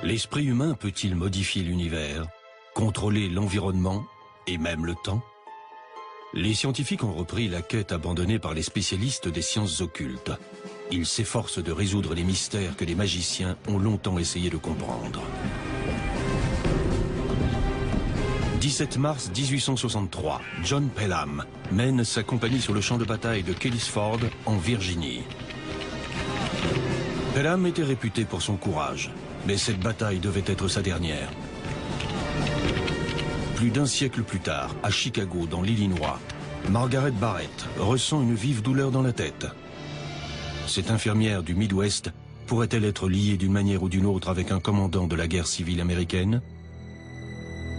L'esprit humain peut-il modifier l'univers, contrôler l'environnement et même le temps? Les scientifiques ont repris la quête abandonnée par les spécialistes des sciences occultes. Ils s'efforcent de résoudre les mystères que les magiciens ont longtemps essayé de comprendre. 17 mars 1863, John Pelham mène sa compagnie sur le champ de bataille de Kellysford, en Virginie. Pelham était réputé pour son courage, mais cette bataille devait être sa dernière. Plus d'un siècle plus tard, à Chicago, dans l'Illinois, Margaret Barrett ressent une vive douleur dans la tête. Cette infirmière du Midwest pourrait-elle être liée d'une manière ou d'une autre avec un commandant de la guerre civile américaine?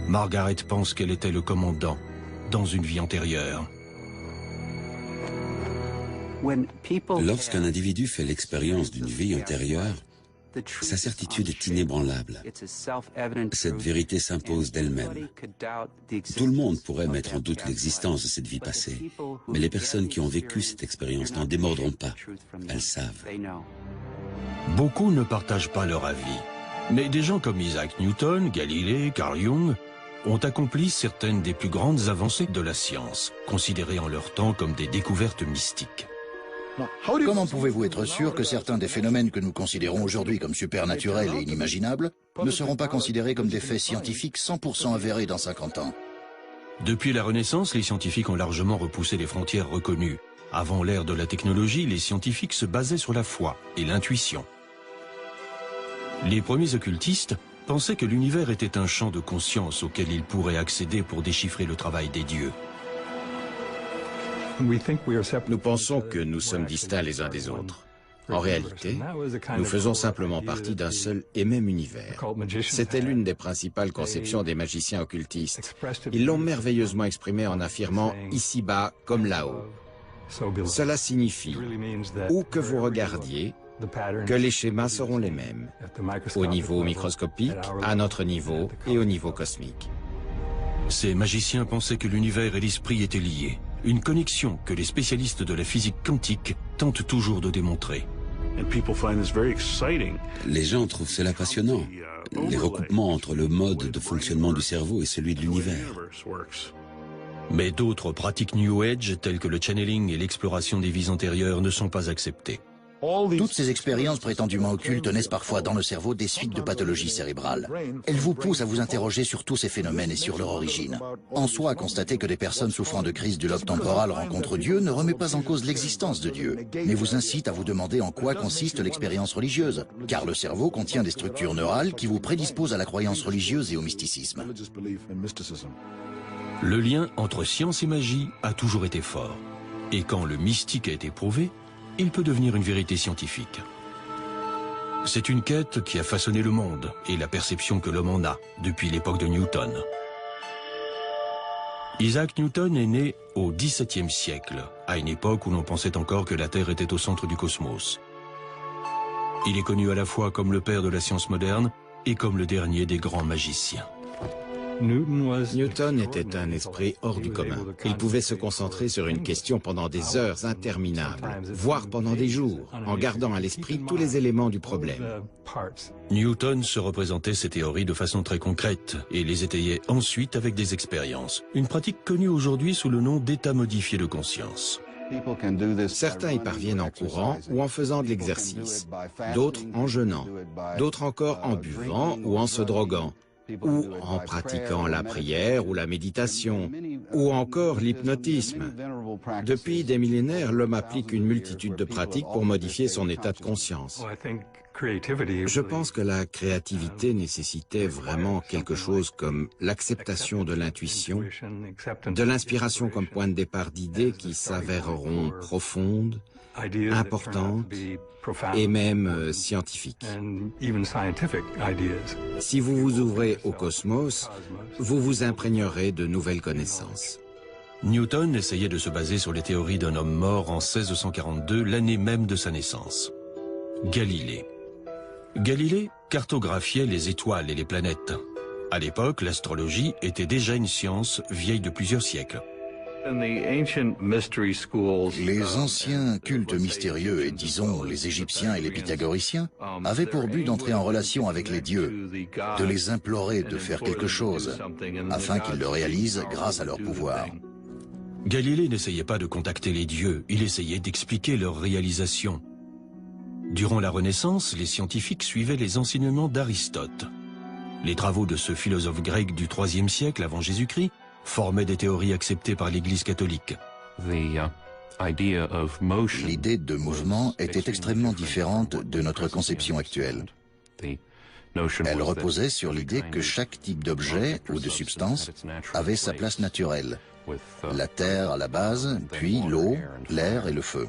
Margaret pense qu'elle était le commandant dans une vie antérieure. Lorsqu'un individu fait l'expérience d'une vie antérieure, sa certitude est inébranlable. Cette vérité s'impose d'elle-même. Tout le monde pourrait mettre en doute l'existence de cette vie passée, mais les personnes qui ont vécu cette expérience n'en démordront pas. Elles savent. Beaucoup ne partagent pas leur avis, mais des gens comme Isaac Newton, Galilée, Carl Jung ont accompli certaines des plus grandes avancées de la science, considérées en leur temps comme des découvertes mystiques. Comment pouvez-vous être sûr que certains des phénomènes que nous considérons aujourd'hui comme supernaturels et inimaginables ne seront pas considérés comme des faits scientifiques 100% avérés dans 50 ans? Depuis la Renaissance, les scientifiques ont largement repoussé les frontières reconnues. Avant l'ère de la technologie, les scientifiques se basaient sur la foi et l'intuition. Les premiers occultistes pensaient que l'univers était un champ de conscience auquel ils pourraient accéder pour déchiffrer le travail des dieux. Nous pensons que nous sommes distincts les uns des autres. En réalité, nous faisons simplement partie d'un seul et même univers. C'était l'une des principales conceptions des magiciens occultistes. Ils l'ont merveilleusement exprimé en affirmant « ici-bas comme là-haut ». Cela signifie, où que vous regardiez, que les schémas seront les mêmes, au niveau microscopique, à notre niveau et au niveau cosmique. Ces magiciens pensaient que l'univers et l'esprit étaient liés, une connexion que les spécialistes de la physique quantique tentent toujours de démontrer. Les gens trouvent cela passionnant, les recoupements entre le mode de fonctionnement du cerveau et celui de l'univers. Mais d'autres pratiques New Age, telles que le channeling et l'exploration des vies antérieures, ne sont pas acceptées. Toutes ces expériences prétendument occultes naissent parfois dans le cerveau des suites de pathologies cérébrales. Elles vous poussent à vous interroger sur tous ces phénomènes et sur leur origine. En soi, constater que des personnes souffrant de crise du lobe temporal rencontrent Dieu ne remet pas en cause l'existence de Dieu, mais vous incite à vous demander en quoi consiste l'expérience religieuse, car le cerveau contient des structures neurales qui vous prédisposent à la croyance religieuse et au mysticisme. Le lien entre science et magie a toujours été fort. Et quand le mystique a été prouvé, il peut devenir une vérité scientifique. C'est une quête qui a façonné le monde et la perception que l'homme en a depuis l'époque de Newton. Isaac Newton est né au XVIIe siècle, à une époque où l'on pensait encore que la Terre était au centre du cosmos. Il est connu à la fois comme le père de la science moderne et comme le dernier des grands magiciens. Newton était un esprit hors du commun. Il pouvait se concentrer sur une question pendant des heures interminables, voire pendant des jours, en gardant à l'esprit tous les éléments du problème. Newton se représentait ses théories de façon très concrète et les étayait ensuite avec des expériences. Une pratique connue aujourd'hui sous le nom d'état modifié de conscience. Certains y parviennent en courant ou en faisant de l'exercice, d'autres en jeûnant, d'autres encore en buvant ou en se droguant, ou en pratiquant la prière ou la méditation, ou encore l'hypnotisme. Depuis des millénaires, l'homme applique une multitude de pratiques pour modifier son état de conscience. Je pense que la créativité nécessitait vraiment quelque chose comme l'acceptation de l'intuition, de l'inspiration comme point de départ d'idées qui s'avéreront profondes, importantes et même scientifiques. Si vous vous ouvrez au cosmos, vous vous imprégnerez de nouvelles connaissances. Newton essayait de se baser sur les théories d'un homme mort en 1642, l'année même de sa naissance. Galilée. Galilée cartographiait les étoiles et les planètes. À l'époque, l'astrologie était déjà une science vieille de plusieurs siècles. Les anciens cultes mystérieux, et disons les Égyptiens et les Pythagoriciens, avaient pour but d'entrer en relation avec les dieux, de les implorer de faire quelque chose, afin qu'ils le réalisent grâce à leur pouvoir. Galilée n'essayait pas de contacter les dieux, il essayait d'expliquer leur réalisation. Durant la Renaissance, les scientifiques suivaient les enseignements d'Aristote. Les travaux de ce philosophe grec du IIIe siècle avant Jésus-Christ formaient des théories acceptées par l'Église catholique. L'idée de mouvement était extrêmement différente de notre conception actuelle. Elle reposait sur l'idée que chaque type d'objet ou de substance avait sa place naturelle. La terre à la base, puis l'eau, l'air et le feu.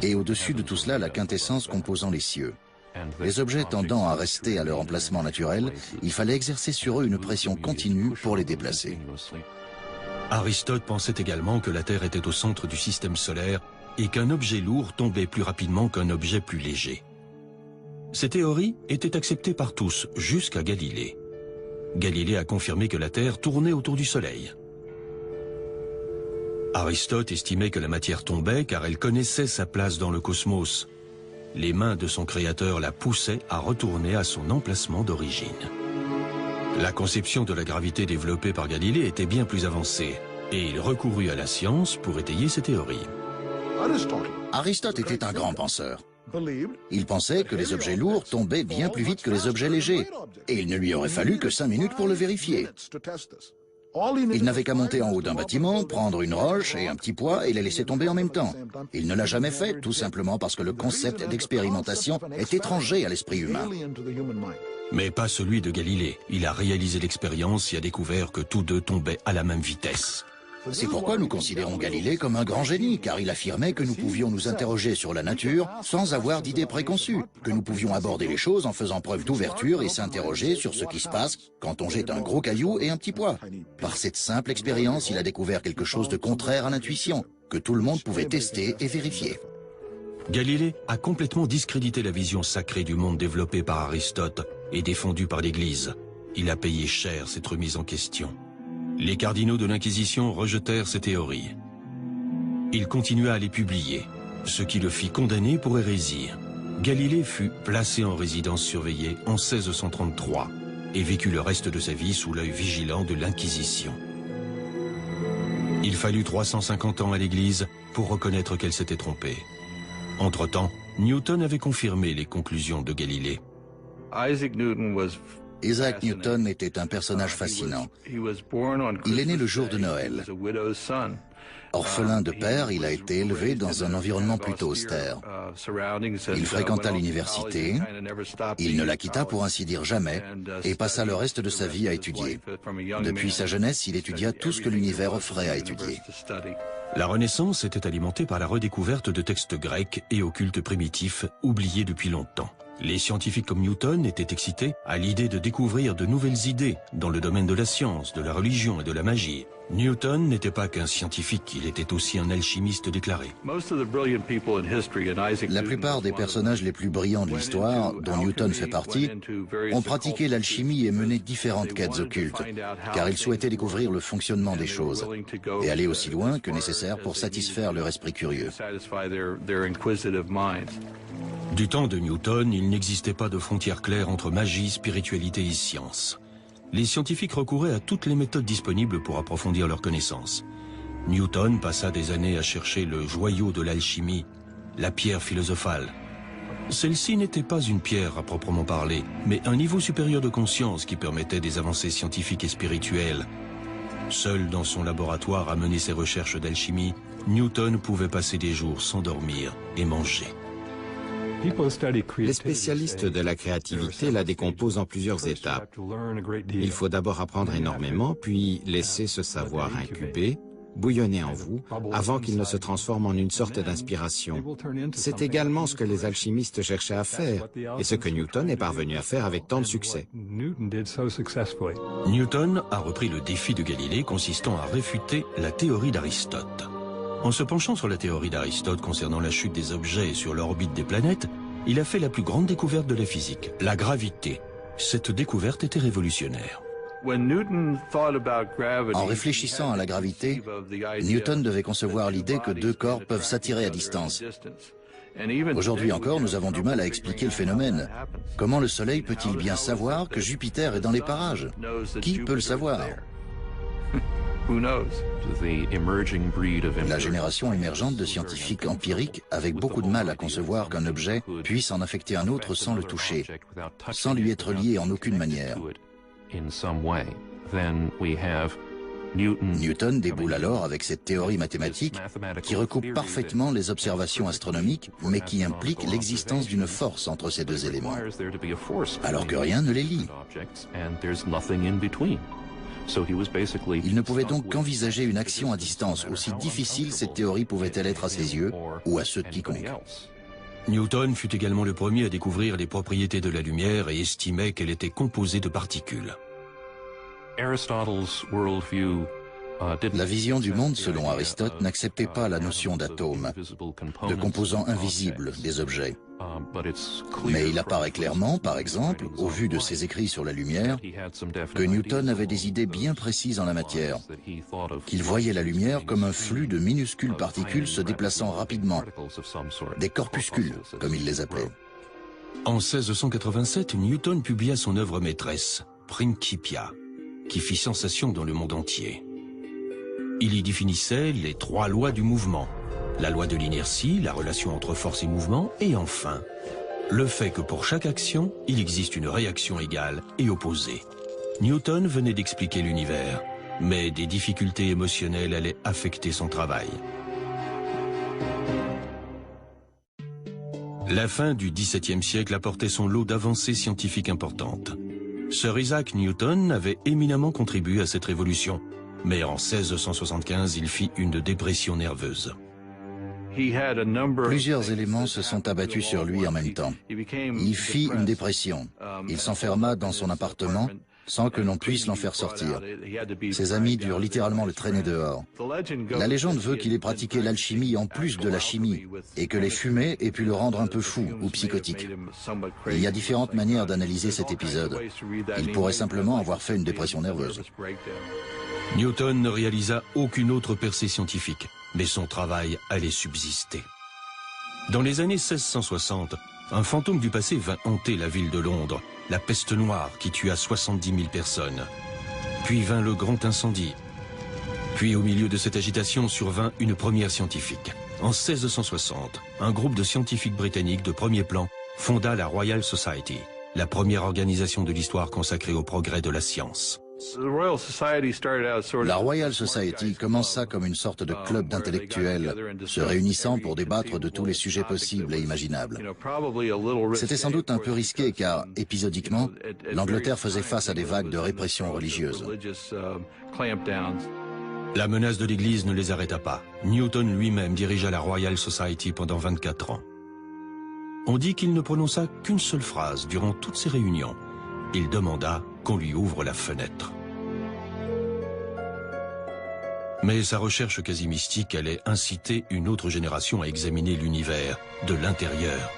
Et au-dessus de tout cela, la quintessence composant les cieux. Les objets tendant à rester à leur emplacement naturel, il fallait exercer sur eux une pression continue pour les déplacer. Aristote pensait également que la Terre était au centre du système solaire et qu'un objet lourd tombait plus rapidement qu'un objet plus léger. Ces théories étaient acceptées par tous, jusqu'à Galilée. Galilée a confirmé que la Terre tournait autour du Soleil. Aristote estimait que la matière tombait car elle connaissait sa place dans le cosmos. Les mains de son créateur la poussaient à retourner à son emplacement d'origine. La conception de la gravité développée par Galilée était bien plus avancée, et il recourut à la science pour étayer ses théories. Aristote était un grand penseur. Il pensait que les objets lourds tombaient bien plus vite que les objets légers, et il ne lui aurait fallu que 5 minutes pour le vérifier. Il n'avait qu'à monter en haut d'un bâtiment, prendre une roche et un petit poids et les laisser tomber en même temps. Il ne l'a jamais fait, tout simplement parce que le concept d'expérimentation est étranger à l'esprit humain. Mais pas celui de Galilée. Il a réalisé l'expérience et a découvert que tous deux tombaient à la même vitesse. C'est pourquoi nous considérons Galilée comme un grand génie, car il affirmait que nous pouvions nous interroger sur la nature sans avoir d'idées préconçues, que nous pouvions aborder les choses en faisant preuve d'ouverture et s'interroger sur ce qui se passe quand on jette un gros caillou et un petit poids. Par cette simple expérience, il a découvert quelque chose de contraire à l'intuition, que tout le monde pouvait tester et vérifier. Galilée a complètement discrédité la vision sacrée du monde développée par Aristote et défendue par l'Église. Il a payé cher cette remise en question. Les cardinaux de l'Inquisition rejetèrent ces théories. Il continua à les publier, ce qui le fit condamner pour hérésie. Galilée fut placé en résidence surveillée en 1633 et vécut le reste de sa vie sous l'œil vigilant de l'Inquisition. Il fallut 350 ans à l'Église pour reconnaître qu'elle s'était trompée. Entre-temps, Newton avait confirmé les conclusions de Galilée. Isaac Newton était un personnage fascinant. Il est né le jour de Noël. Orphelin de père, il a été élevé dans un environnement plutôt austère. Il fréquenta l'université, il ne la quitta pour ainsi dire jamais, et passa le reste de sa vie à étudier. Depuis sa jeunesse, il étudia tout ce que l'univers offrait à étudier. La Renaissance était alimentée par la redécouverte de textes grecs et occultes primitifs, oubliés depuis longtemps. Les scientifiques comme Newton étaient excités à l'idée de découvrir de nouvelles idées dans le domaine de la science, de la religion et de la magie. Newton n'était pas qu'un scientifique, il était aussi un alchimiste déclaré. La plupart des personnages les plus brillants de l'histoire, dont Newton fait partie, ont pratiqué l'alchimie et mené différentes quêtes occultes, car ils souhaitaient découvrir le fonctionnement des choses et aller aussi loin que nécessaire pour satisfaire leur esprit curieux. Du temps de Newton, il n'existait pas de frontière claire entre magie, spiritualité et science. Les scientifiques recouraient à toutes les méthodes disponibles pour approfondir leurs connaissances. Newton passa des années à chercher le joyau de l'alchimie, la pierre philosophale. Celle-ci n'était pas une pierre à proprement parler, mais un niveau supérieur de conscience qui permettait des avancées scientifiques et spirituelles. Seul dans son laboratoire à mener ses recherches d'alchimie, Newton pouvait passer des jours sans dormir et manger. Les spécialistes de la créativité la décomposent en plusieurs étapes. Il faut d'abord apprendre énormément, puis laisser ce savoir incuber, bouillonner en vous, avant qu'il ne se transforme en une sorte d'inspiration. C'est également ce que les alchimistes cherchaient à faire, et ce que Newton est parvenu à faire avec tant de succès. Newton a repris le défi de Galilée consistant à réfuter la théorie d'Aristote. En se penchant sur la théorie d'Aristote concernant la chute des objets et sur l'orbite des planètes, Il a fait la plus grande découverte de la physique, la gravité. Cette découverte était révolutionnaire. En réfléchissant à la gravité, Newton devait concevoir l'idée que deux corps peuvent s'attirer à distance. Aujourd'hui encore, nous avons du mal à expliquer le phénomène. Comment le Soleil peut-il bien savoir que Jupiter est dans les parages? Qui peut le savoir? La génération émergente de scientifiques empiriques avec beaucoup de mal à concevoir qu'un objet puisse en affecter un autre sans le toucher, sans lui être lié en aucune manière. Newton déboule alors avec cette théorie mathématique qui recoupe parfaitement les observations astronomiques, mais qui implique l'existence d'une force entre ces deux éléments, alors que rien ne les lie. Il ne pouvait donc qu'envisager une action à distance, aussi difficile cette théorie pouvait-elle être à ses yeux ou à ceux de quiconque. Newton fut également le premier à découvrir les propriétés de la lumière et estimait qu'elle était composée de particules. La vision du monde, selon Aristote, n'acceptait pas la notion d'atome, de composants invisibles des objets. Mais il apparaît clairement, par exemple, au vu de ses écrits sur la lumière, que Newton avait des idées bien précises en la matière, qu'il voyait la lumière comme un flux de minuscules particules se déplaçant rapidement, des corpuscules, comme il les appelait. En 1687, Newton publia son œuvre maîtresse, Principia, qui fit sensation dans le monde entier. Il y définissait les trois lois du mouvement, la loi de l'inertie, la relation entre force et mouvement, et enfin, le fait que pour chaque action, il existe une réaction égale et opposée. Newton venait d'expliquer l'univers, mais des difficultés émotionnelles allaient affecter son travail. La fin du XVIIe siècle apportait son lot d'avancées scientifiques importantes. Sir Isaac Newton avait éminemment contribué à cette révolution, mais en 1675, il fit une dépression nerveuse. Plusieurs éléments se sont abattus sur lui en même temps. Il fit une dépression. Il s'enferma dans son appartement sans que l'on puisse l'en faire sortir. Ses amis durent littéralement le traîner dehors. La légende veut qu'il ait pratiqué l'alchimie en plus de la chimie et que les fumées aient pu le rendre un peu fou ou psychotique. Il y a différentes manières d'analyser cet épisode. Il pourrait simplement avoir fait une dépression nerveuse. Newton ne réalisa aucune autre percée scientifique, mais son travail allait subsister. Dans les années 1660, un fantôme du passé vint hanter la ville de Londres, la peste noire qui tua 70 000 personnes. Puis vint le grand incendie. Puis au milieu de cette agitation survint une première scientifique. En 1660, un groupe de scientifiques britanniques de premier plan fonda la Royal Society, la première organisation de l'histoire consacrée au progrès de la science. La Royal Society commença comme une sorte de club d'intellectuels, se réunissant pour débattre de tous les sujets possibles et imaginables. C'était sans doute un peu risqué car, épisodiquement, l'Angleterre faisait face à des vagues de répression religieuse. La menace de l'Église ne les arrêta pas. Newton lui-même dirigea la Royal Society pendant 24 ans. On dit qu'il ne prononça qu'une seule phrase durant toutes ces réunions. Il demanda qu'on lui ouvre la fenêtre. Mais sa recherche quasi mystique allait inciter une autre génération à examiner l'univers de l'intérieur.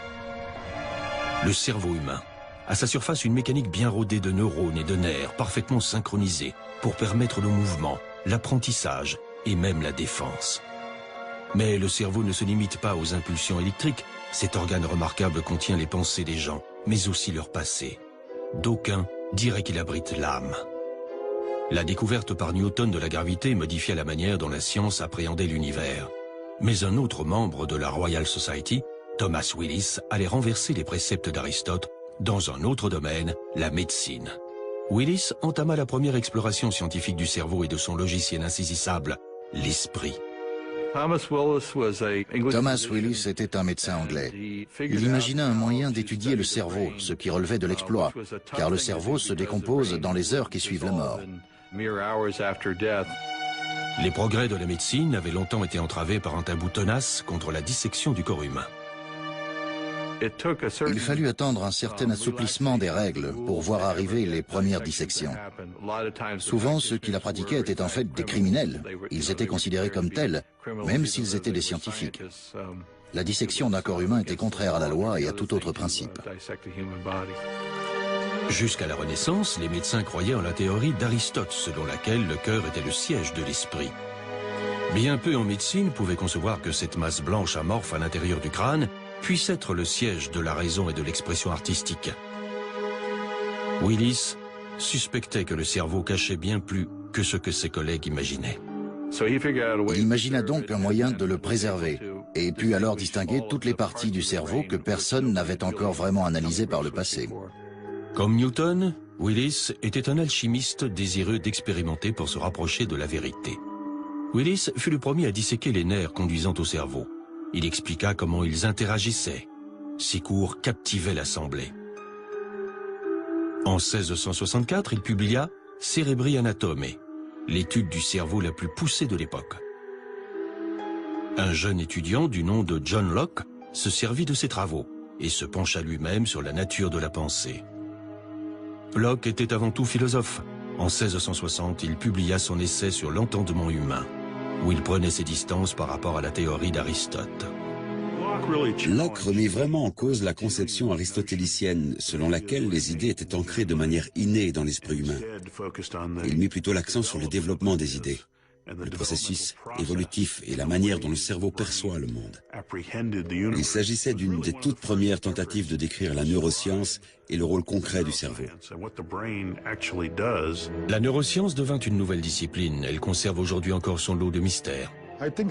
Le cerveau humain. À sa surface, une mécanique bien rodée de neurones et de nerfs, parfaitement synchronisée pour permettre le mouvement, l'apprentissage et même la défense. Mais le cerveau ne se limite pas aux impulsions électriques. Cet organe remarquable contient les pensées des gens, mais aussi leur passé. D'aucuns diraient qu'il abrite l'âme. La découverte par Newton de la gravité modifia la manière dont la science appréhendait l'univers. Mais un autre membre de la Royal Society, Thomas Willis, allait renverser les préceptes d'Aristote dans un autre domaine, la médecine. Willis entama la première exploration scientifique du cerveau et de son logiciel insaisissable, l'esprit. Thomas Willis était un médecin anglais. Il imagina un moyen d'étudier le cerveau, ce qui relevait de l'exploit, car le cerveau se décompose dans les heures qui suivent la mort. Les progrès de la médecine avaient longtemps été entravés par un tabou tenace contre la dissection du corps humain. Il fallut attendre un certain assouplissement des règles pour voir arriver les premières dissections. Souvent, ceux qui la pratiquaient étaient en fait des criminels. Ils étaient considérés comme tels, même s'ils étaient des scientifiques. La dissection d'un corps humain était contraire à la loi et à tout autre principe. Jusqu'à la Renaissance, les médecins croyaient en la théorie d'Aristote, selon laquelle le cœur était le siège de l'esprit. Bien peu en médecine pouvaient concevoir que cette masse blanche amorphe à l'intérieur du crâne puisse être le siège de la raison et de l'expression artistique. Willis suspectait que le cerveau cachait bien plus que ce que ses collègues imaginaient. Il imagina donc un moyen de le préserver et put alors distinguer toutes les parties du cerveau que personne n'avait encore vraiment analysées par le passé. Comme Newton, Willis était un alchimiste désireux d'expérimenter pour se rapprocher de la vérité. Willis fut le premier à disséquer les nerfs conduisant au cerveau. Il expliqua comment ils interagissaient. Ses cours captivaient l'Assemblée. En 1664, il publia Cerebri Anatome, l'étude du cerveau la plus poussée de l'époque. Un jeune étudiant du nom de John Locke se servit de ses travaux et se pencha lui-même sur la nature de la pensée. Locke était avant tout philosophe. En 1660, il publia son essai sur l'entendement humain, où il prenait ses distances par rapport à la théorie d'Aristote. Locke remit vraiment en cause la conception aristotélicienne, selon laquelle les idées étaient ancrées de manière innée dans l'esprit humain. Il mit plutôt l'accent sur le développement des idées, le processus évolutif et la manière dont le cerveau perçoit le monde. Il s'agissait d'une des toutes premières tentatives de décrire la neuroscience et le rôle concret du cerveau. La neuroscience devint une nouvelle discipline. Elle conserve aujourd'hui encore son lot de mystères.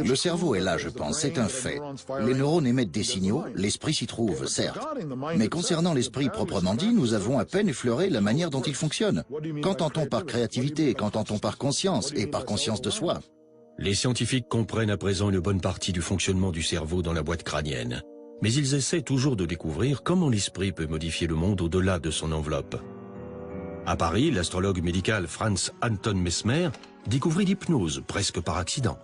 Le cerveau est là, je pense, c'est un fait. Les neurones émettent des signaux, l'esprit s'y trouve, certes. Mais concernant l'esprit proprement dit, nous avons à peine effleuré la manière dont il fonctionne. Qu'entend-on par créativité? Qu'entend-on par conscience et par conscience de soi? Les scientifiques comprennent à présent une bonne partie du fonctionnement du cerveau dans la boîte crânienne. Mais ils essaient toujours de découvrir comment l'esprit peut modifier le monde au-delà de son enveloppe. À Paris, l'astrologue médical Franz Anton Mesmer découvrit l'hypnose presque par accident.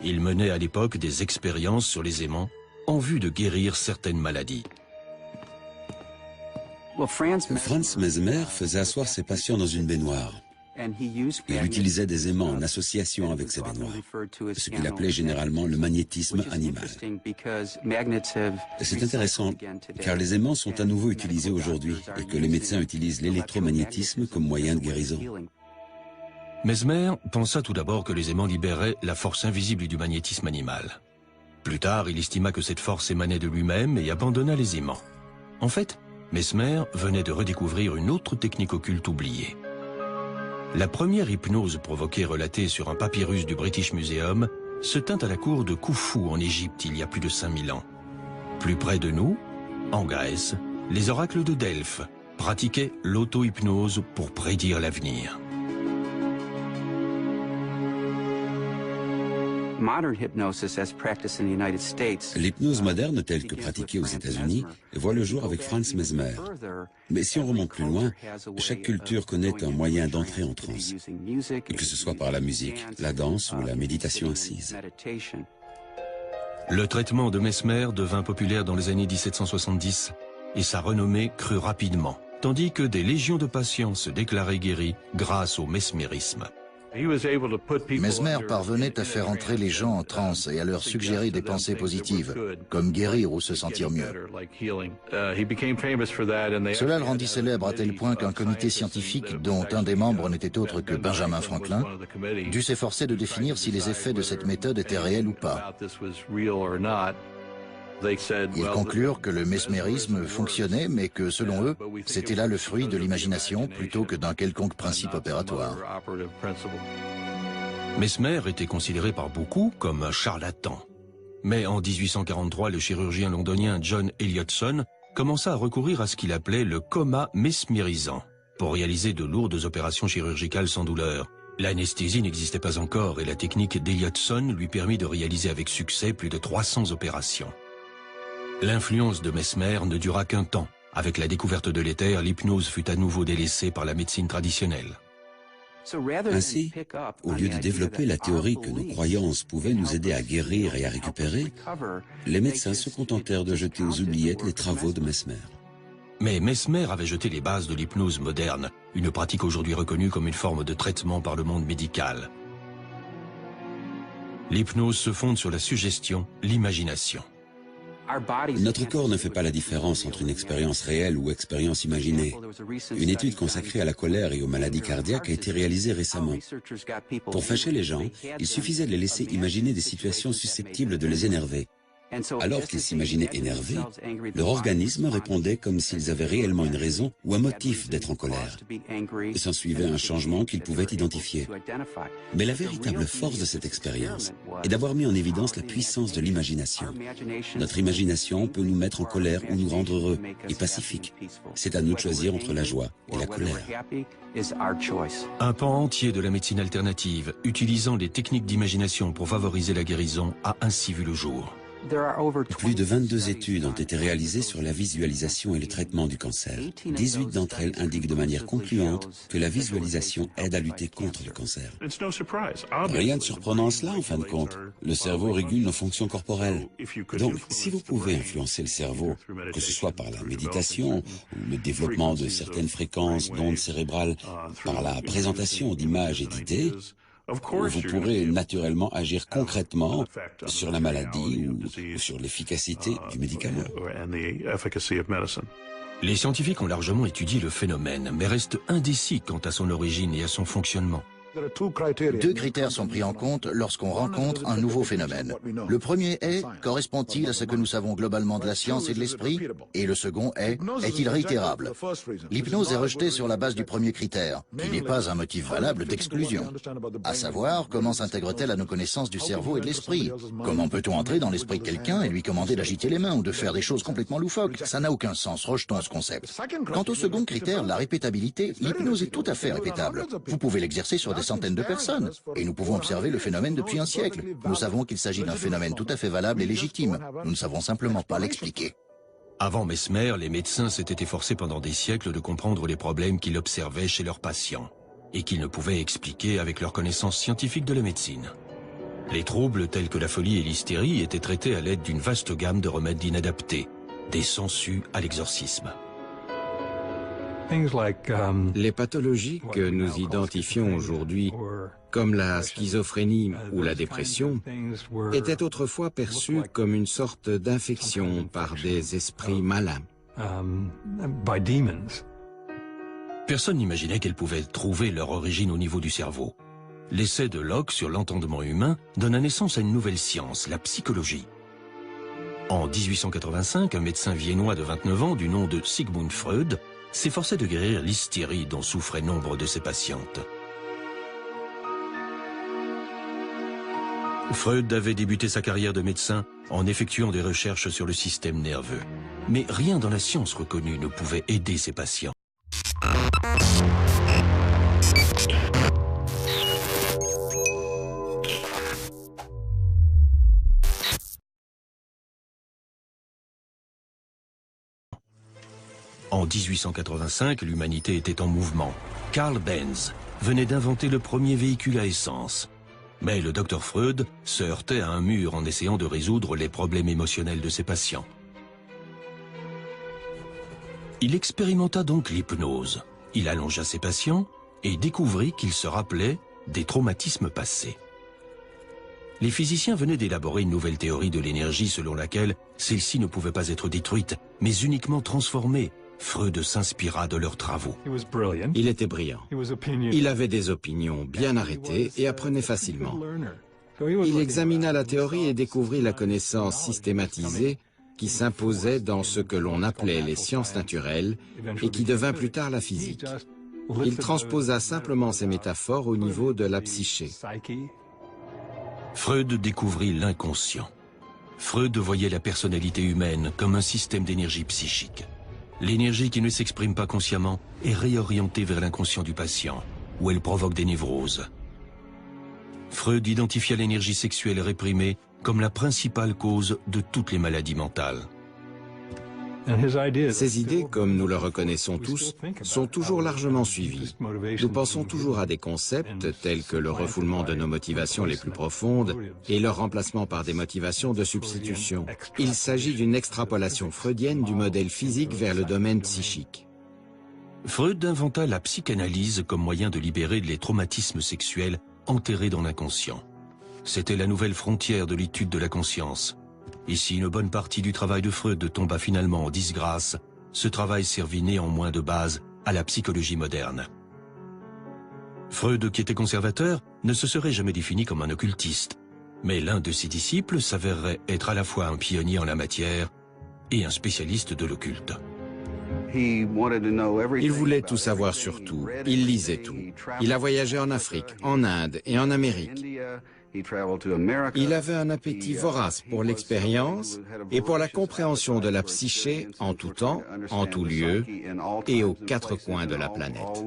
Il menait à l'époque des expériences sur les aimants en vue de guérir certaines maladies. Franz Mesmer faisait asseoir ses patients dans une baignoire. Il utilisait des aimants en association avec ces baignoires, ce qu'il appelait généralement le magnétisme animal. C'est intéressant, car les aimants sont à nouveau utilisés aujourd'hui et que les médecins utilisent l'électromagnétisme comme moyen de guérison. Mesmer pensa tout d'abord que les aimants libéraient la force invisible du magnétisme animal. Plus tard, il estima que cette force émanait de lui-même et abandonna les aimants. En fait, Mesmer venait de redécouvrir une autre technique occulte oubliée. La première hypnose provoquée relatée sur un papyrus du British Museum se tint à la cour de Khufu en Égypte il y a plus de 5000 ans. Plus près de nous, en Grèce, les oracles de Delphes pratiquaient l'auto-hypnose pour prédire l'avenir. L'hypnose moderne telle que pratiquée aux États-Unis voit le jour avec Franz Mesmer. Mais si on remonte plus loin, chaque culture connaît un moyen d'entrer en transe, que ce soit par la musique, la danse ou la méditation assise. Le traitement de Mesmer devint populaire dans les années 1770 et sa renommée crut rapidement, tandis que des légions de patients se déclaraient guéris grâce au mesmérisme. Mesmer parvenait à faire entrer les gens en transe et à leur suggérer des pensées positives, comme guérir ou se sentir mieux. Cela le rendit célèbre à tel point qu'un comité scientifique, dont un des membres n'était autre que Benjamin Franklin, dut s'efforcer de définir si les effets de cette méthode étaient réels ou pas. Ils conclurent que le mesmérisme fonctionnait, mais que, selon eux, c'était là le fruit de l'imagination plutôt que d'un quelconque principe opératoire. Mesmer était considéré par beaucoup comme un charlatan. Mais en 1843, le chirurgien londonien John Elliotson commença à recourir à ce qu'il appelait le coma mesmérisant pour réaliser de lourdes opérations chirurgicales sans douleur. L'anesthésie n'existait pas encore et la technique d'Elliotson lui permit de réaliser avec succès plus de 300 opérations. L'influence de Mesmer ne dura qu'un temps. Avec la découverte de l'éther, l'hypnose fut à nouveau délaissée par la médecine traditionnelle. Ainsi, au lieu de développer la théorie que nos croyances pouvaient nous aider à guérir et à récupérer, les médecins se contentèrent de jeter aux oubliettes les travaux de Mesmer. Mais Mesmer avait jeté les bases de l'hypnose moderne, une pratique aujourd'hui reconnue comme une forme de traitement par le monde médical. L'hypnose se fonde sur la suggestion, l'imagination. Notre corps ne fait pas la différence entre une expérience réelle ou expérience imaginée. Une étude consacrée à la colère et aux maladies cardiaques a été réalisée récemment. Pour fâcher les gens, il suffisait de les laisser imaginer des situations susceptibles de les énerver. Alors qu'ils s'imaginaient énervés, leur organisme répondait comme s'ils avaient réellement une raison ou un motif d'être en colère. Et s'ensuivait un changement qu'ils pouvaient identifier. Mais la véritable force de cette expérience est d'avoir mis en évidence la puissance de l'imagination. Notre imagination peut nous mettre en colère ou nous rendre heureux et pacifiques. C'est à nous de choisir entre la joie et la colère. Un pan entier de la médecine alternative, utilisant les techniques d'imagination pour favoriser la guérison, a ainsi vu le jour. Plus de 22 études ont été réalisées sur la visualisation et le traitement du cancer. 18 d'entre elles indiquent de manière concluante que la visualisation aide à lutter contre le cancer. Rien de surprenant à cela en fin de compte. Le cerveau régule nos fonctions corporelles. Donc, si vous pouvez influencer le cerveau, que ce soit par la méditation ou le développement de certaines fréquences d'ondes cérébrales, par la présentation d'images et d'idées, vous pourrez naturellement agir concrètement sur la maladie ou sur l'efficacité du médicament. Les scientifiques ont largement étudié le phénomène, mais restent indécis quant à son origine et à son fonctionnement. Deux critères sont pris en compte lorsqu'on rencontre un nouveau phénomène. Le premier est, correspond-il à ce que nous savons globalement de la science et de l'esprit? Et le second est-il réitérable? L'hypnose est rejetée sur la base du premier critère, qui n'est pas un motif valable d'exclusion. À savoir, comment s'intègre-t-elle à nos connaissances du cerveau et de l'esprit? Comment peut-on entrer dans l'esprit de quelqu'un et lui commander d'agiter les mains ou de faire des choses complètement loufoques? Ça n'a aucun sens, rejetons ce concept. Quant au second critère, la répétabilité, l'hypnose est tout à fait répétable. Vous pouvez l'exercer sur des centaines de personnes. Et nous pouvons observer le phénomène depuis un siècle. Nous savons qu'il s'agit d'un phénomène tout à fait valable et légitime. Nous ne savons simplement pas l'expliquer. Avant Mesmer, les médecins s'étaient efforcés pendant des siècles de comprendre les problèmes qu'ils observaient chez leurs patients et qu'ils ne pouvaient expliquer avec leur connaissance scientifique de la médecine. Les troubles tels que la folie et l'hystérie étaient traités à l'aide d'une vaste gamme de remèdes inadaptés, des sangsues à l'exorcisme. Les pathologies que nous identifions aujourd'hui, comme la schizophrénie ou la dépression, étaient autrefois perçues comme une sorte d'infection par des esprits malins. Personne n'imaginait qu'elles pouvaient trouver leur origine au niveau du cerveau. L'essai de Locke sur l'entendement humain donne naissance à une nouvelle science, la psychologie. En 1885, un médecin viennois de 29 ans du nom de Sigmund Freud s'efforçait de guérir l'hystérie dont souffraient nombre de ses patientes. Freud avait débuté sa carrière de médecin en effectuant des recherches sur le système nerveux. Mais rien dans la science reconnue ne pouvait aider ses patients. En 1885, l'humanité était en mouvement. Carl Benz venait d'inventer le premier véhicule à essence. Mais le docteur Freud se heurtait à un mur en essayant de résoudre les problèmes émotionnels de ses patients. Il expérimenta donc l'hypnose. Il allongea ses patients et découvrit qu'ils se rappelaient des traumatismes passés. Les physiciens venaient d'élaborer une nouvelle théorie de l'énergie selon laquelle celle-ci ne pouvait pas être détruite, mais uniquement transformée. Freud s'inspira de leurs travaux. Il était brillant. Il avait des opinions bien arrêtées et apprenait facilement. Il examina la théorie et découvrit la connaissance systématisée qui s'imposait dans ce que l'on appelait les sciences naturelles et qui devint plus tard la physique. Il transposa simplement ces métaphores au niveau de la psyché. Freud découvrit l'inconscient. Freud voyait la personnalité humaine comme un système d'énergie psychique. L'énergie qui ne s'exprime pas consciemment est réorientée vers l'inconscient du patient, où elle provoque des névroses. Freud identifia l'énergie sexuelle réprimée comme la principale cause de toutes les maladies mentales. Ces idées, comme nous le reconnaissons tous, sont toujours largement suivies. Nous pensons toujours à des concepts tels que le refoulement de nos motivations les plus profondes et leur remplacement par des motivations de substitution. Il s'agit d'une extrapolation freudienne du modèle physique vers le domaine psychique. Freud inventa la psychanalyse comme moyen de libérer les traumatismes sexuels enterrés dans l'inconscient. C'était la nouvelle frontière de l'étude de la conscience. Et si une bonne partie du travail de Freud tomba finalement en disgrâce, ce travail servit néanmoins de base à la psychologie moderne. Freud, qui était conservateur, ne se serait jamais défini comme un occultiste, mais l'un de ses disciples s'avérerait être à la fois un pionnier en la matière et un spécialiste de l'occulte. Il voulait tout savoir sur tout, il lisait tout. Il a voyagé en Afrique, en Inde et en Amérique. Il avait un appétit vorace pour l'expérience et pour la compréhension de la psyché en tout temps, en tout lieu et aux quatre coins de la planète.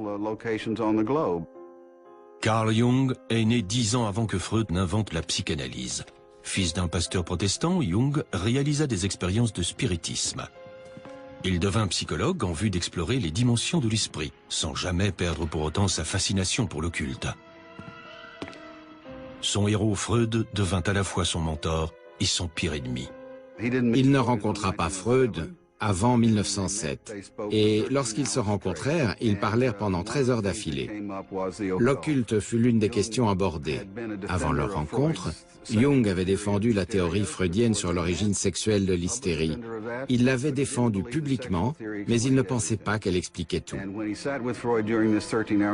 Carl Jung est né 10 ans avant que Freud n'invente la psychanalyse. Fils d'un pasteur protestant, Jung réalisa des expériences de spiritisme. Il devint psychologue en vue d'explorer les dimensions de l'esprit, sans jamais perdre pour autant sa fascination pour l'occulte. Son héros Freud devint à la fois son mentor et son pire ennemi. Il ne rencontra pas Freud avant 1907, et lorsqu'ils se rencontrèrent, ils parlèrent pendant 13 heures d'affilée. L'occulte fut l'une des questions abordées. Avant leur rencontre, Jung avait défendu la théorie freudienne sur l'origine sexuelle de l'hystérie. Il l'avait défendue publiquement, mais il ne pensait pas qu'elle expliquait tout.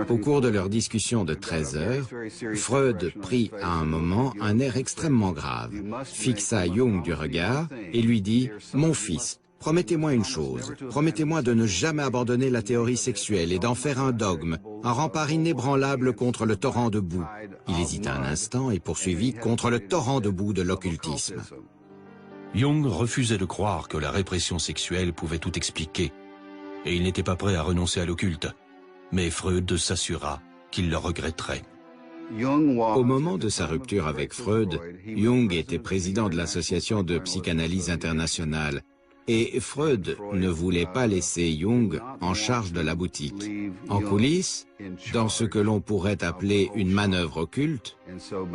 Au cours de leur discussion de 13 heures, Freud prit à un moment un air extrêmement grave, fixa Jung du regard et lui dit « Mon fils, promettez-moi une chose, promettez-moi de ne jamais abandonner la théorie sexuelle et d'en faire un dogme, un rempart inébranlable contre le torrent de boue. » Il hésita un instant et poursuivit « contre le torrent de boue de l'occultisme. » Jung refusait de croire que la répression sexuelle pouvait tout expliquer, et il n'était pas prêt à renoncer à l'occulte. Mais Freud s'assura qu'il le regretterait. Au moment de sa rupture avec Freud, Jung était président de l'Association de psychanalyse internationale. Et Freud ne voulait pas laisser Jung en charge de la boutique. En coulisses, dans ce que l'on pourrait appeler une manœuvre occulte,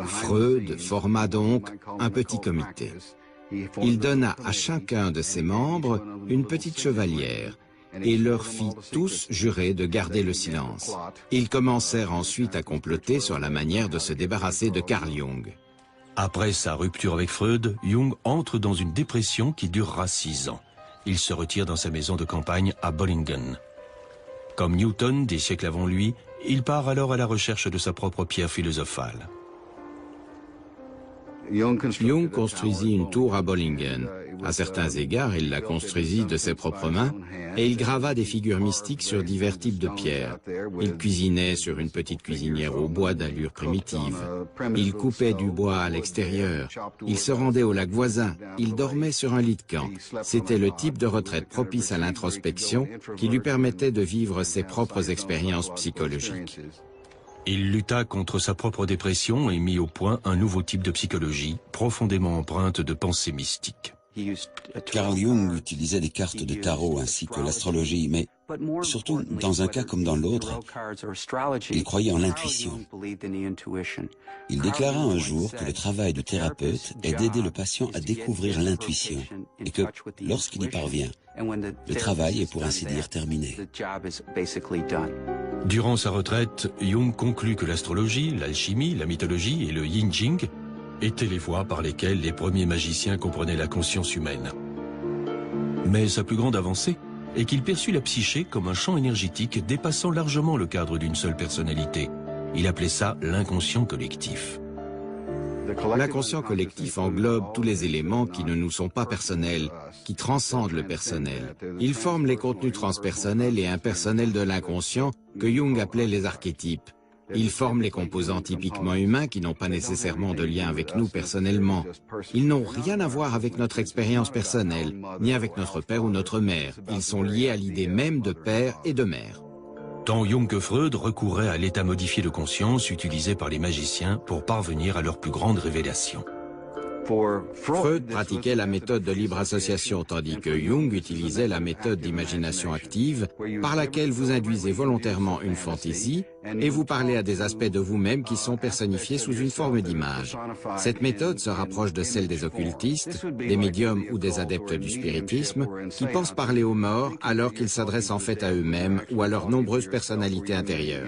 Freud forma donc un petit comité. Il donna à chacun de ses membres une petite chevalière et leur fit tous jurer de garder le silence. Ils commencèrent ensuite à comploter sur la manière de se débarrasser de Carl Jung. Après sa rupture avec Freud, Jung entre dans une dépression qui durera 6 ans. Il se retire dans sa maison de campagne à Bollingen. Comme Newton, des siècles avant lui, il part alors à la recherche de sa propre pierre philosophale. Jung construisit une tour à Bollingen. À certains égards, il la construisit de ses propres mains et il grava des figures mystiques sur divers types de pierres. Il cuisinait sur une petite cuisinière au bois d'allure primitive. Il coupait du bois à l'extérieur. Il se rendait au lac voisin. Il dormait sur un lit de camp. C'était le type de retraite propice à l'introspection qui lui permettait de vivre ses propres expériences psychologiques. Il lutta contre sa propre dépression et mit au point un nouveau type de psychologie, profondément empreinte de pensées mystiques. Carl Jung utilisait des cartes de tarot ainsi que l'astrologie, mais surtout, dans un cas comme dans l'autre, il croyait en l'intuition. Il déclara un jour que le travail du thérapeute est d'aider le patient à découvrir l'intuition et que, lorsqu'il y parvient, le travail est pour ainsi dire terminé. Durant sa retraite, Jung conclut que l'astrologie, l'alchimie, la mythologie et le yin-jing étaient les voies par lesquelles les premiers magiciens comprenaient la conscience humaine. Mais sa plus grande avancée est qu'il perçut la psyché comme un champ énergétique dépassant largement le cadre d'une seule personnalité. Il appelait ça l'inconscient collectif. L'inconscient collectif englobe tous les éléments qui ne nous sont pas personnels, qui transcendent le personnel. Il forme les contenus transpersonnels et impersonnels de l'inconscient que Jung appelait les archétypes. Il forme les composants typiquement humains qui n'ont pas nécessairement de lien avec nous personnellement. Ils n'ont rien à voir avec notre expérience personnelle, ni avec notre père ou notre mère. Ils sont liés à l'idée même de père et de mère. Tant Jung que Freud recouraient à l'état modifié de conscience utilisé par les magiciens pour parvenir à leur plus grande révélation. Freud pratiquait la méthode de libre association, tandis que Jung utilisait la méthode d'imagination active, par laquelle vous induisez volontairement une fantaisie et vous parlez à des aspects de vous-même qui sont personnifiés sous une forme d'image. Cette méthode se rapproche de celle des occultistes, des médiums ou des adeptes du spiritisme, qui pensent parler aux morts alors qu'ils s'adressent en fait à eux-mêmes ou à leurs nombreuses personnalités intérieures.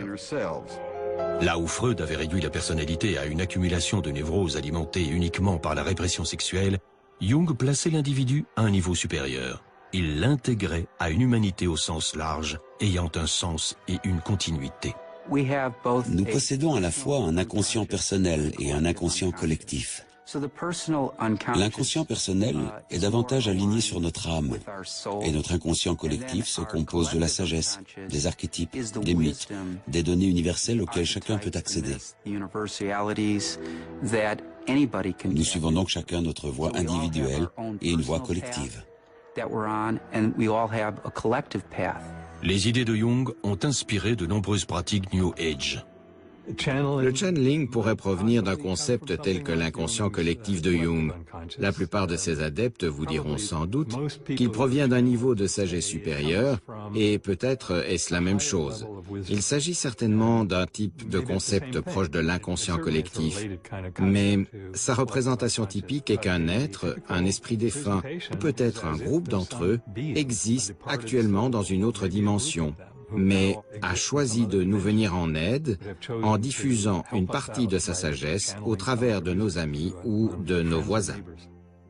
Là où Freud avait réduit la personnalité à une accumulation de névroses alimentées uniquement par la répression sexuelle, Jung plaçait l'individu à un niveau supérieur. Il l'intégrait à une humanité au sens large, ayant un sens et une continuité. Nous possédons à la fois un inconscient personnel et un inconscient collectif. L'inconscient personnel est davantage aligné sur notre âme, et notre inconscient collectif se compose de la sagesse, des archétypes, des mythes, des données universelles auxquelles chacun peut accéder. Nous suivons donc chacun notre voie individuelle et une voie collective. Les idées de Jung ont inspiré de nombreuses pratiques New Age. Le channeling pourrait provenir d'un concept tel que l'inconscient collectif de Jung. La plupart de ses adeptes vous diront sans doute qu'il provient d'un niveau de sagesse supérieur, et peut-être est-ce la même chose. Il s'agit certainement d'un type de concept proche de l'inconscient collectif, mais sa représentation typique est qu'un être, un esprit défunt, ou peut-être un groupe d'entre eux, existe actuellement dans une autre dimension, mais a choisi de nous venir en aide en diffusant une partie de sa sagesse au travers de nos amis ou de nos voisins.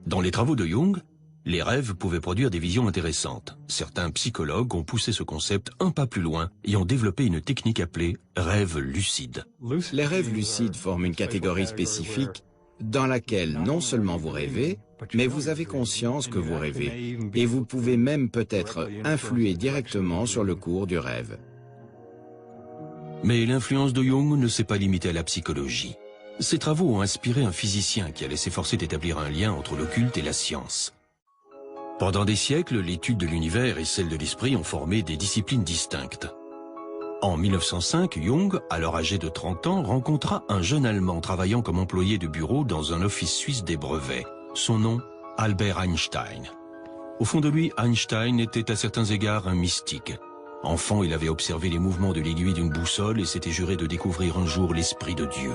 Dans les travaux de Jung, les rêves pouvaient produire des visions intéressantes. Certains psychologues ont poussé ce concept un pas plus loin et ont développé une technique appelée rêve lucide. Les rêves lucides forment une catégorie spécifique dans laquelle non seulement vous rêvez, mais vous avez conscience que vous rêvez, et vous pouvez même peut-être influer directement sur le cours du rêve. Mais l'influence de Jung ne s'est pas limitée à la psychologie. Ses travaux ont inspiré un physicien qui allait s'efforcer d'établir un lien entre l'occulte et la science. Pendant des siècles, l'étude de l'univers et celle de l'esprit ont formé des disciplines distinctes. En 1905, Jung, alors âgé de 30 ans, rencontra un jeune Allemand travaillant comme employé de bureau dans un office suisse des brevets. Son nom, Albert Einstein. Au fond de lui, Einstein était à certains égards un mystique. Enfant, il avait observé les mouvements de l'aiguille d'une boussole et s'était juré de découvrir un jour l'esprit de Dieu.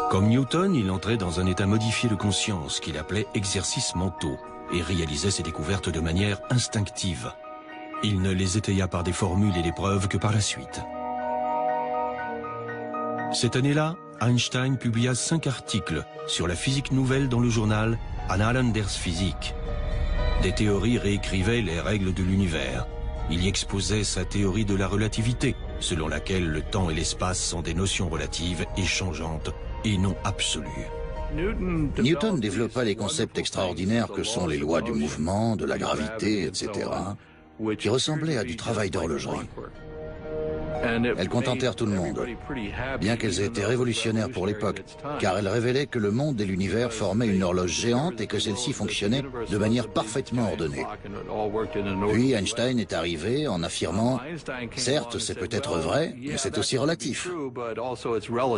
Comme Newton, il entrait dans un état modifié de conscience qu'il appelait exercices mentaux et réalisait ses découvertes de manière instinctive. Il ne les étaya par des formules et des preuves que par la suite. Cette année-là, Einstein publia 5 articles sur la physique nouvelle dans le journal Annalen der Physik. Des théories réécrivaient les règles de l'univers. Il y exposait sa théorie de la relativité, selon laquelle le temps et l'espace sont des notions relatives et changeantes et non absolues. Newton développa les concepts extraordinaires que sont les lois du mouvement, de la gravité, etc., qui ressemblaient à du travail d'horlogerie. Elles contentèrent tout le monde, bien qu'elles aient été révolutionnaires pour l'époque, car elles révélaient que le monde et l'univers formaient une horloge géante et que celle-ci fonctionnait de manière parfaitement ordonnée. Puis Einstein est arrivé en affirmant « Certes, c'est peut-être vrai, mais c'est aussi relatif ».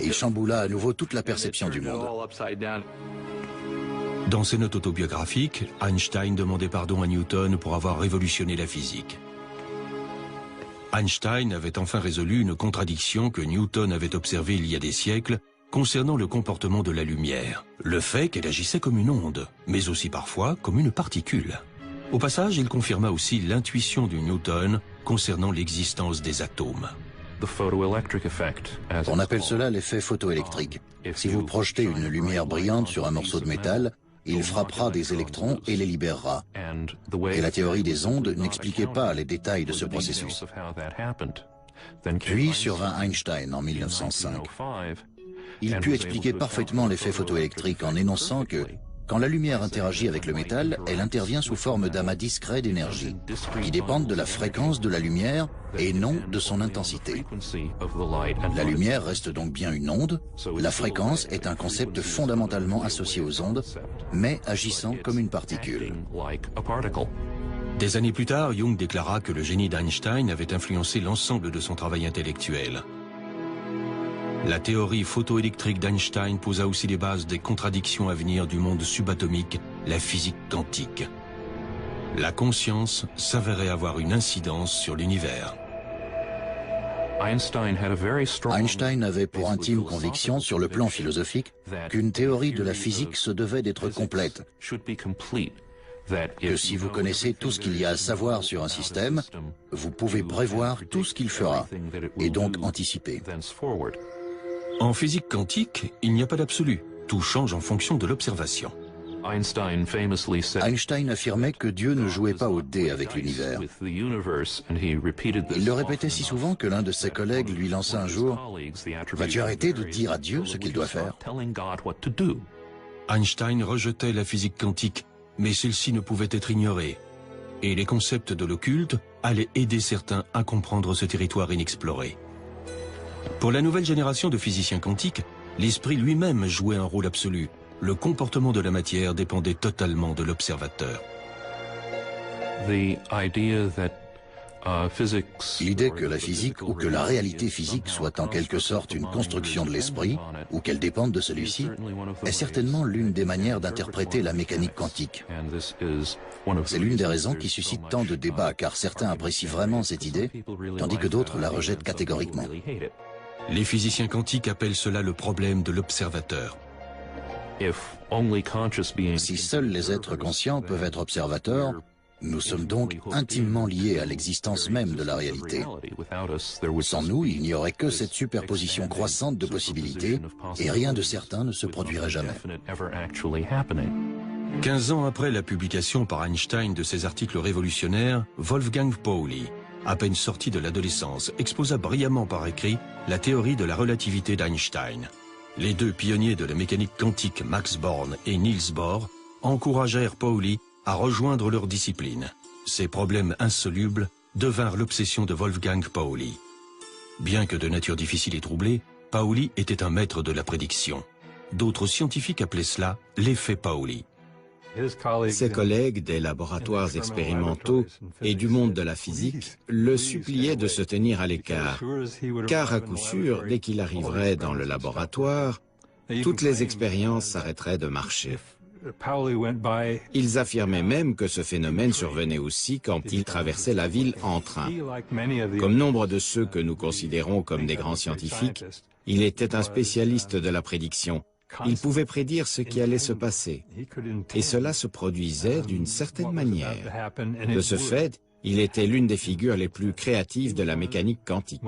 Il chamboula à nouveau toute la perception du monde. Dans ses notes autobiographiques, Einstein demandait pardon à Newton pour avoir révolutionné la physique. Einstein avait enfin résolu une contradiction que Newton avait observée il y a des siècles concernant le comportement de la lumière. Le fait qu'elle agissait comme une onde, mais aussi parfois comme une particule. Au passage, il confirma aussi l'intuition de Newton concernant l'existence des atomes. On appelle cela l'effet photoélectrique. Si vous projetez une lumière brillante sur un morceau de métal, il frappera des électrons et les libérera. Et la théorie des ondes n'expliquait pas les détails de ce processus. Puis survint Einstein en 1905. Il put expliquer parfaitement l'effet photoélectrique en énonçant que, quand la lumière interagit avec le métal, elle intervient sous forme d'amas discrets d'énergie, qui dépendent de la fréquence de la lumière et non de son intensité. La lumière reste donc bien une onde, la fréquence est un concept fondamentalement associé aux ondes, mais agissant comme une particule. Des années plus tard, Jung déclara que le génie d'Einstein avait influencé l'ensemble de son travail intellectuel. La théorie photoélectrique d'Einstein posa aussi les bases des contradictions à venir du monde subatomique, la physique quantique. La conscience s'avérait avoir une incidence sur l'univers. Einstein avait pour intime conviction, sur le plan philosophique, qu'une théorie de la physique se devait d'être complète. Que si vous connaissez tout ce qu'il y a à savoir sur un système, vous pouvez prévoir tout ce qu'il fera, et donc anticiper. En physique quantique, il n'y a pas d'absolu. Tout change en fonction de l'observation. Einstein affirmait que Dieu ne jouait pas au dé avec l'univers. Il le répétait si souvent que l'un de ses collègues lui lança un jour « Vas-tu arrêter de dire à Dieu ce qu'il doit faire ?» Einstein rejetait la physique quantique, mais celle-ci ne pouvait être ignorée. Et les concepts de l'occulte allaient aider certains à comprendre ce territoire inexploré. Pour la nouvelle génération de physiciens quantiques, l'esprit lui-même jouait un rôle absolu. Le comportement de la matière dépendait totalement de l'observateur. L'idée que la physique ou que la réalité physique soit en quelque sorte une construction de l'esprit, ou qu'elle dépende de celui-ci, est certainement l'une des manières d'interpréter la mécanique quantique. C'est l'une des raisons qui suscite tant de débats, car certains apprécient vraiment cette idée, tandis que d'autres la rejettent catégoriquement. Les physiciens quantiques appellent cela le problème de l'observateur. Si seuls les êtres conscients peuvent être observateurs, nous sommes donc intimement liés à l'existence même de la réalité. Sans nous, il n'y aurait que cette superposition croissante de possibilités et rien de certain ne se produirait jamais. 15 ans après la publication par Einstein de ses articles révolutionnaires, Wolfgang Pauli, à peine sorti de l'adolescence, exposa brillamment par écrit la théorie de la relativité d'Einstein. Les deux pionniers de la mécanique quantique, Max Born et Niels Bohr, encouragèrent Pauli à rejoindre leur discipline. Ces problèmes insolubles devinrent l'obsession de Wolfgang Pauli. Bien que de nature difficile et troublée, Pauli était un maître de la prédiction. D'autres scientifiques appelaient cela l'effet Pauli. Ses collègues des laboratoires expérimentaux et du monde de la physique le suppliaient de se tenir à l'écart, car à coup sûr, dès qu'il arriverait dans le laboratoire, toutes les expériences s'arrêteraient de marcher. Ils affirmaient même que ce phénomène survenait aussi quand il traversait la ville en train. Comme nombre de ceux que nous considérons comme des grands scientifiques, il était un spécialiste de la prédiction. Il pouvait prédire ce qui allait se passer. Et cela se produisait d'une certaine manière. De ce fait, il était l'une des figures les plus créatives de la mécanique quantique.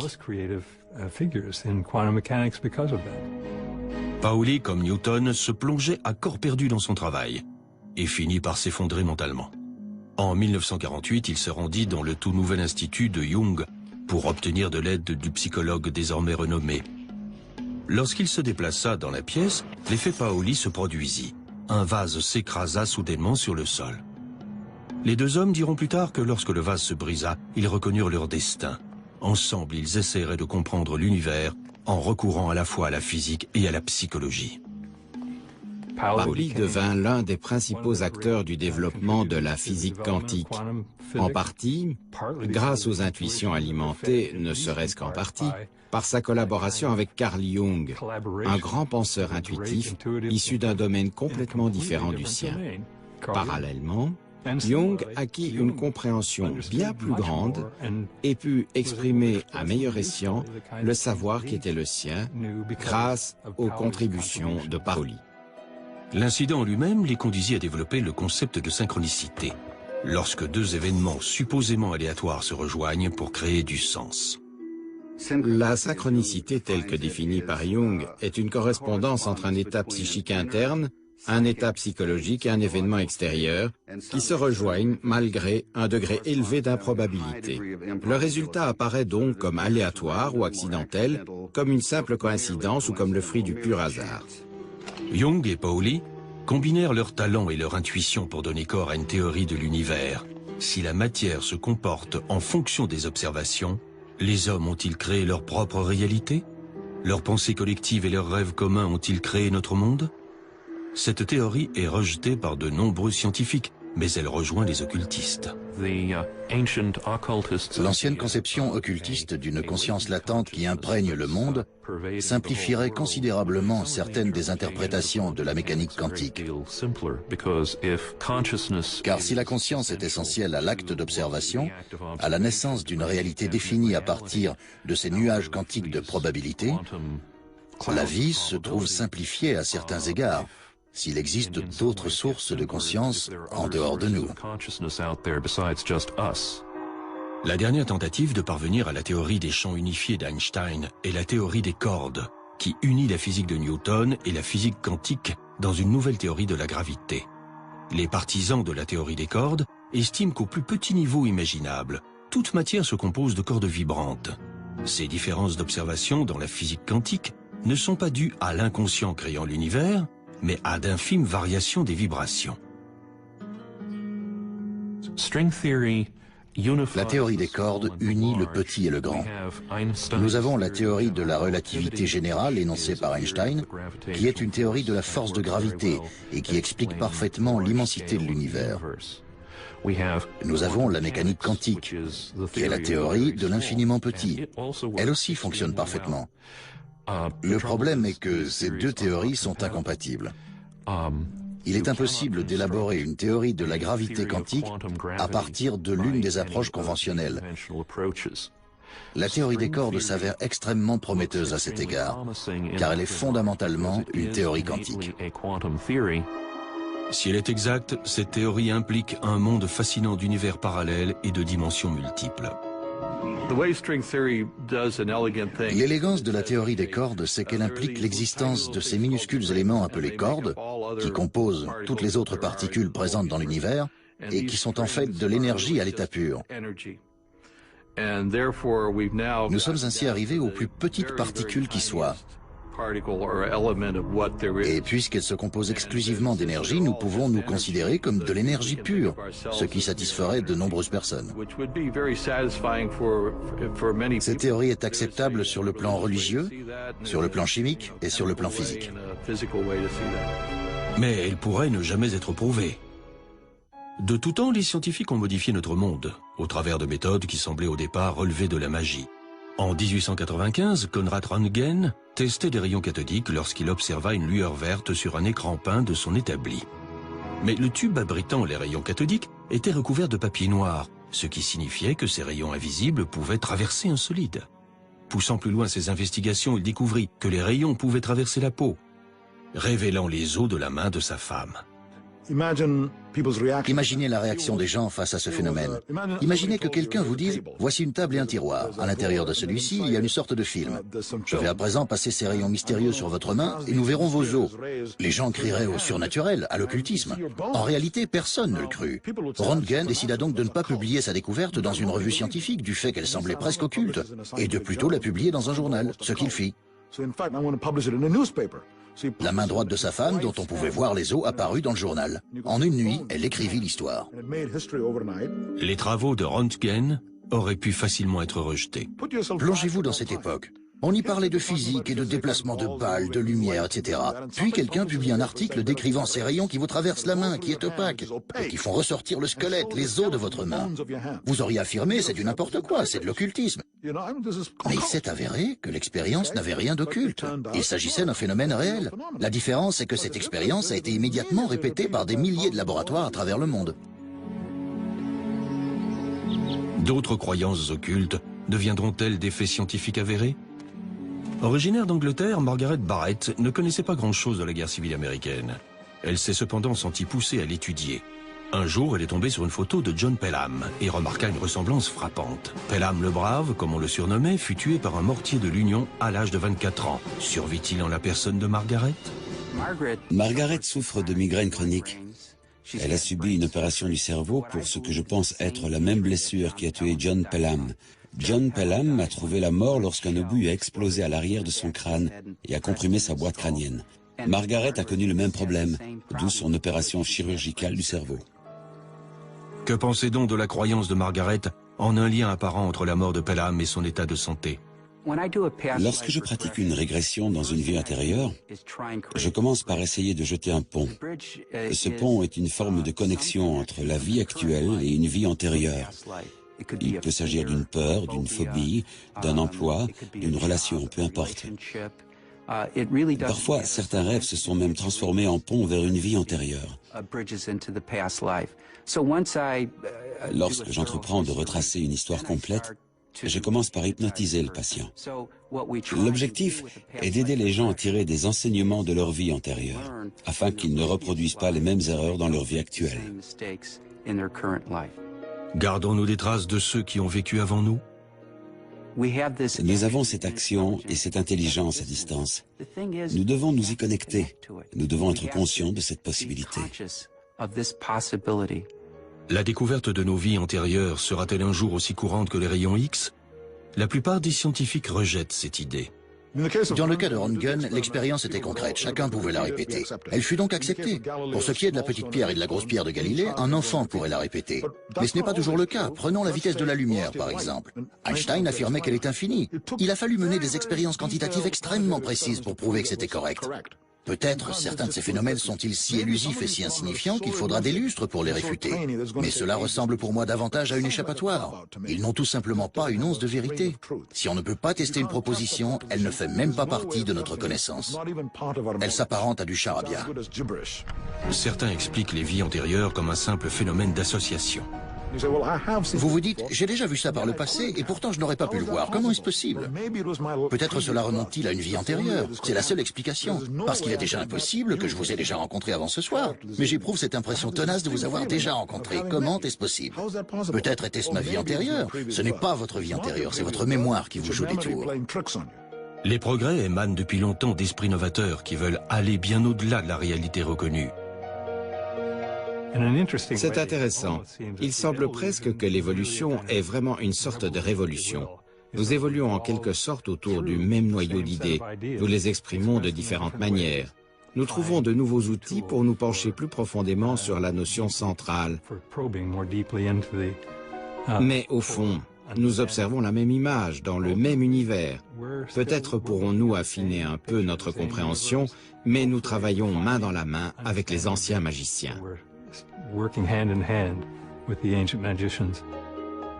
Pauli, comme Newton, se plongeait à corps perdu dans son travail et finit par s'effondrer mentalement. En 1948, il se rendit dans le tout nouvel institut de Jung pour obtenir de l'aide du psychologue désormais renommé. Lorsqu'il se déplaça dans la pièce, l'effet Pauli se produisit. Un vase s'écrasa soudainement sur le sol. Les deux hommes diront plus tard que lorsque le vase se brisa, ils reconnurent leur destin. Ensemble, ils essaieraient de comprendre l'univers en recourant à la fois à la physique et à la psychologie. Pauli devint l'un des principaux acteurs du développement de la physique quantique, en partie grâce aux intuitions alimentées, ne serait-ce qu'en partie, par sa collaboration avec Carl Jung, un grand penseur intuitif issu d'un domaine complètement différent du sien. Parallèlement, Jung acquit une compréhension bien plus grande et put exprimer à meilleur escient le savoir qui était le sien grâce aux contributions de Pauli. L'incident lui-même les conduisit à développer le concept de synchronicité, lorsque deux événements supposément aléatoires se rejoignent pour créer du sens. La synchronicité telle que définie par Jung est une correspondance entre un état psychique interne, un état psychologique et un événement extérieur qui se rejoignent malgré un degré élevé d'improbabilité. Le résultat apparaît donc comme aléatoire ou accidentel, comme une simple coïncidence ou comme le fruit du pur hasard. Jung et Pauli combinèrent leurs talents et leur intuition pour donner corps à une théorie de l'univers. Si la matière se comporte en fonction des observations, les hommes ont-ils créé leur propre réalité? Leurs pensées collectives et leurs rêves communs ont-ils créé notre monde? Cette théorie est rejetée par de nombreux scientifiques, mais elle rejoint les occultistes. L'ancienne conception occultiste d'une conscience latente qui imprègne le monde simplifierait considérablement certaines des interprétations de la mécanique quantique. Car si la conscience est essentielle à l'acte d'observation, à la naissance d'une réalité définie à partir de ces nuages quantiques de probabilité, la vie se trouve simplifiée à certains égards, s'il existe d'autres sources de conscience en dehors de nous. La dernière tentative de parvenir à la théorie des champs unifiés d'Einstein est la théorie des cordes, qui unit la physique de Newton et la physique quantique dans une nouvelle théorie de la gravité. Les partisans de la théorie des cordes estiment qu'au plus petit niveau imaginable, toute matière se compose de cordes vibrantes. Ces différences d'observation dans la physique quantique ne sont pas dues à l'inconscient créant l'univers, mais à d'infimes variations des vibrations. La théorie des cordes unit le petit et le grand. Nous avons la théorie de la relativité générale énoncée par Einstein, qui est une théorie de la force de gravité et qui explique parfaitement l'immensité de l'univers. Nous avons la mécanique quantique, qui est la théorie de l'infiniment petit. Elle aussi fonctionne parfaitement. Le problème est que ces deux théories sont incompatibles. Il est impossible d'élaborer une théorie de la gravité quantique à partir de l'une des approches conventionnelles. La théorie des cordes s'avère extrêmement prometteuse à cet égard, car elle est fondamentalement une théorie quantique. Si elle est exacte, cette théorie implique un monde fascinant d'univers parallèles et de dimensions multiples. L'élégance de la théorie des cordes, c'est qu'elle implique l'existence de ces minuscules éléments appelés cordes, qui composent toutes les autres particules présentes dans l'univers, et qui sont en fait de l'énergie à l'état pur. Nous sommes ainsi arrivés aux plus petites particules qui soient. Et puisqu'elles se composent exclusivement d'énergie, nous pouvons nous considérer comme de l'énergie pure, ce qui satisferait de nombreuses personnes. Cette théorie est acceptable sur le plan religieux, sur le plan chimique et sur le plan physique. Mais elle pourrait ne jamais être prouvée. De tout temps, les scientifiques ont modifié notre monde, au travers de méthodes qui semblaient au départ relever de la magie. En 1895, Konrad Röntgen testait des rayons cathodiques lorsqu'il observa une lueur verte sur un écran peint de son établi. Mais le tube abritant les rayons cathodiques était recouvert de papier noir, ce qui signifiait que ces rayons invisibles pouvaient traverser un solide. Poussant plus loin ses investigations, il découvrit que les rayons pouvaient traverser la peau, révélant les os de la main de sa femme. Imaginez la réaction des gens face à ce phénomène. Imaginez que quelqu'un vous dise « Voici une table et un tiroir. À l'intérieur de celui-ci, il y a une sorte de film. Je vais à présent passer ces rayons mystérieux sur votre main et nous verrons vos os. » Les gens crieraient au surnaturel, à l'occultisme. En réalité, personne ne le crut. Röntgen décida donc de ne pas publier sa découverte dans une revue scientifique du fait qu'elle semblait presque occulte, et de plutôt la publier dans un journal, ce qu'il fit. La main droite de sa femme, dont on pouvait voir les os, apparut dans le journal. En une nuit, elle écrivit l'histoire. Les travaux de Röntgen auraient pu facilement être rejetés. Plongez-vous dans cette époque. On y parlait de physique et de déplacement de balles, de lumière, etc. Puis quelqu'un publie un article décrivant ces rayons qui vous traversent la main, qui est opaque, et qui font ressortir le squelette, les os de votre main. Vous auriez affirmé, c'est du n'importe quoi, c'est de l'occultisme. Mais il s'est avéré que l'expérience n'avait rien d'occulte. Il s'agissait d'un phénomène réel. La différence est que cette expérience a été immédiatement répétée par des milliers de laboratoires à travers le monde. D'autres croyances occultes deviendront-elles des faits scientifiques avérés? Originaire d'Angleterre, Margaret Barrett ne connaissait pas grand-chose de la guerre civile américaine. Elle s'est cependant sentie poussée à l'étudier. Un jour, elle est tombée sur une photo de John Pelham et remarqua une ressemblance frappante. Pelham le Brave, comme on le surnommait, fut tué par un mortier de l'Union à l'âge de 24 ans. Survit-il en la personne de Margaret? Margaret souffre de migraine chronique. Elle a subi une opération du cerveau pour ce que je pense être la même blessure qui a tué John Pelham. John Pelham a trouvé la mort lorsqu'un obus a explosé à l'arrière de son crâne et a comprimé sa boîte crânienne. Margaret a connu le même problème, d'où son opération chirurgicale du cerveau. Que pensez donc de la croyance de Margaret en un lien apparent entre la mort de Pelham et son état de santé? Lorsque je pratique une régression dans une vie antérieure, je commence par essayer de jeter un pont. Ce pont est une forme de connexion entre la vie actuelle et une vie antérieure. Il peut s'agir d'une peur, d'une phobie, d'un emploi, d'une relation, peu importe. Parfois, certains rêves se sont même transformés en pont vers une vie antérieure. Lorsque j'entreprends de retracer une histoire complète, je commence par hypnotiser le patient. L'objectif est d'aider les gens à tirer des enseignements de leur vie antérieure, afin qu'ils ne reproduisent pas les mêmes erreurs dans leur vie actuelle. Gardons-nous des traces de ceux qui ont vécu avant nous? Nous avons cette action et cette intelligence à distance. Nous devons nous y connecter. Nous devons être conscients de cette possibilité. La découverte de nos vies antérieures sera-t-elle un jour aussi courante que les rayons X? La plupart des scientifiques rejettent cette idée. Dans le cas de Röntgen, l'expérience était concrète, chacun pouvait la répéter. Elle fut donc acceptée. Pour ce qui est de la petite pierre et de la grosse pierre de Galilée, un enfant pourrait la répéter. Mais ce n'est pas toujours le cas. Prenons la vitesse de la lumière, par exemple. Einstein affirmait qu'elle est infinie. Il a fallu mener des expériences quantitatives extrêmement précises pour prouver que c'était correct. Peut-être certains de ces phénomènes sont-ils si élusifs et si insignifiants qu'il faudra des lustres pour les réfuter. Mais cela ressemble pour moi davantage à une échappatoire. Ils n'ont tout simplement pas une once de vérité. Si on ne peut pas tester une proposition, elle ne fait même pas partie de notre connaissance. Elle s'apparente à du charabia. Certains expliquent les vies antérieures comme un simple phénomène d'association. Vous vous dites, j'ai déjà vu ça par le passé et pourtant je n'aurais pas pu le voir. Comment est-ce possible? Peut-être cela remonte-t-il à une vie antérieure. C'est la seule explication. Parce qu'il est déjà impossible que je vous ai déjà rencontré avant ce soir. Mais j'éprouve cette impression tenace de vous avoir déjà rencontré. Comment est-ce possible? Peut-être était-ce ma vie antérieure. Ce n'est pas votre vie antérieure, c'est votre mémoire qui vous joue des tours. Les progrès émanent depuis longtemps d'esprits novateurs qui veulent aller bien au-delà de la réalité reconnue. C'est intéressant. Il semble presque que l'évolution est vraiment une sorte de révolution. Nous évoluons en quelque sorte autour du même noyau d'idées. Nous les exprimons de différentes manières. Nous trouvons de nouveaux outils pour nous pencher plus profondément sur la notion centrale. Mais au fond, nous observons la même image dans le même univers. Peut-être pourrons-nous affiner un peu notre compréhension, mais nous travaillons main dans la main avec les anciens magiciens.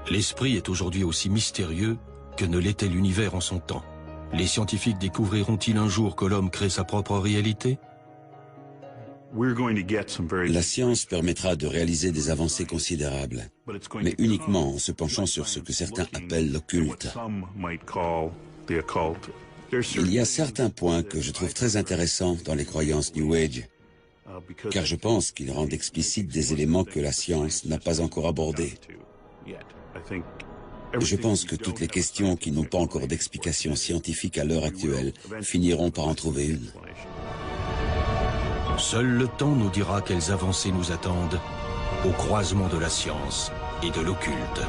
L'esprit est aujourd'hui aussi mystérieux que ne l'était l'univers en son temps. Les scientifiques découvriront-ils un jour que l'homme crée sa propre réalité? La science permettra de réaliser des avancées considérables, mais uniquement en se penchant sur ce que certains appellent l'occulte. Il y a certains points que je trouve très intéressants dans les croyances New Age, car je pense qu'ils rendent explicites des éléments que la science n'a pas encore abordés. Je pense que toutes les questions qui n'ont pas encore d'explication scientifique à l'heure actuelle finiront par en trouver une. Seul le temps nous dira quelles avancées nous attendent au croisement de la science et de l'occulte.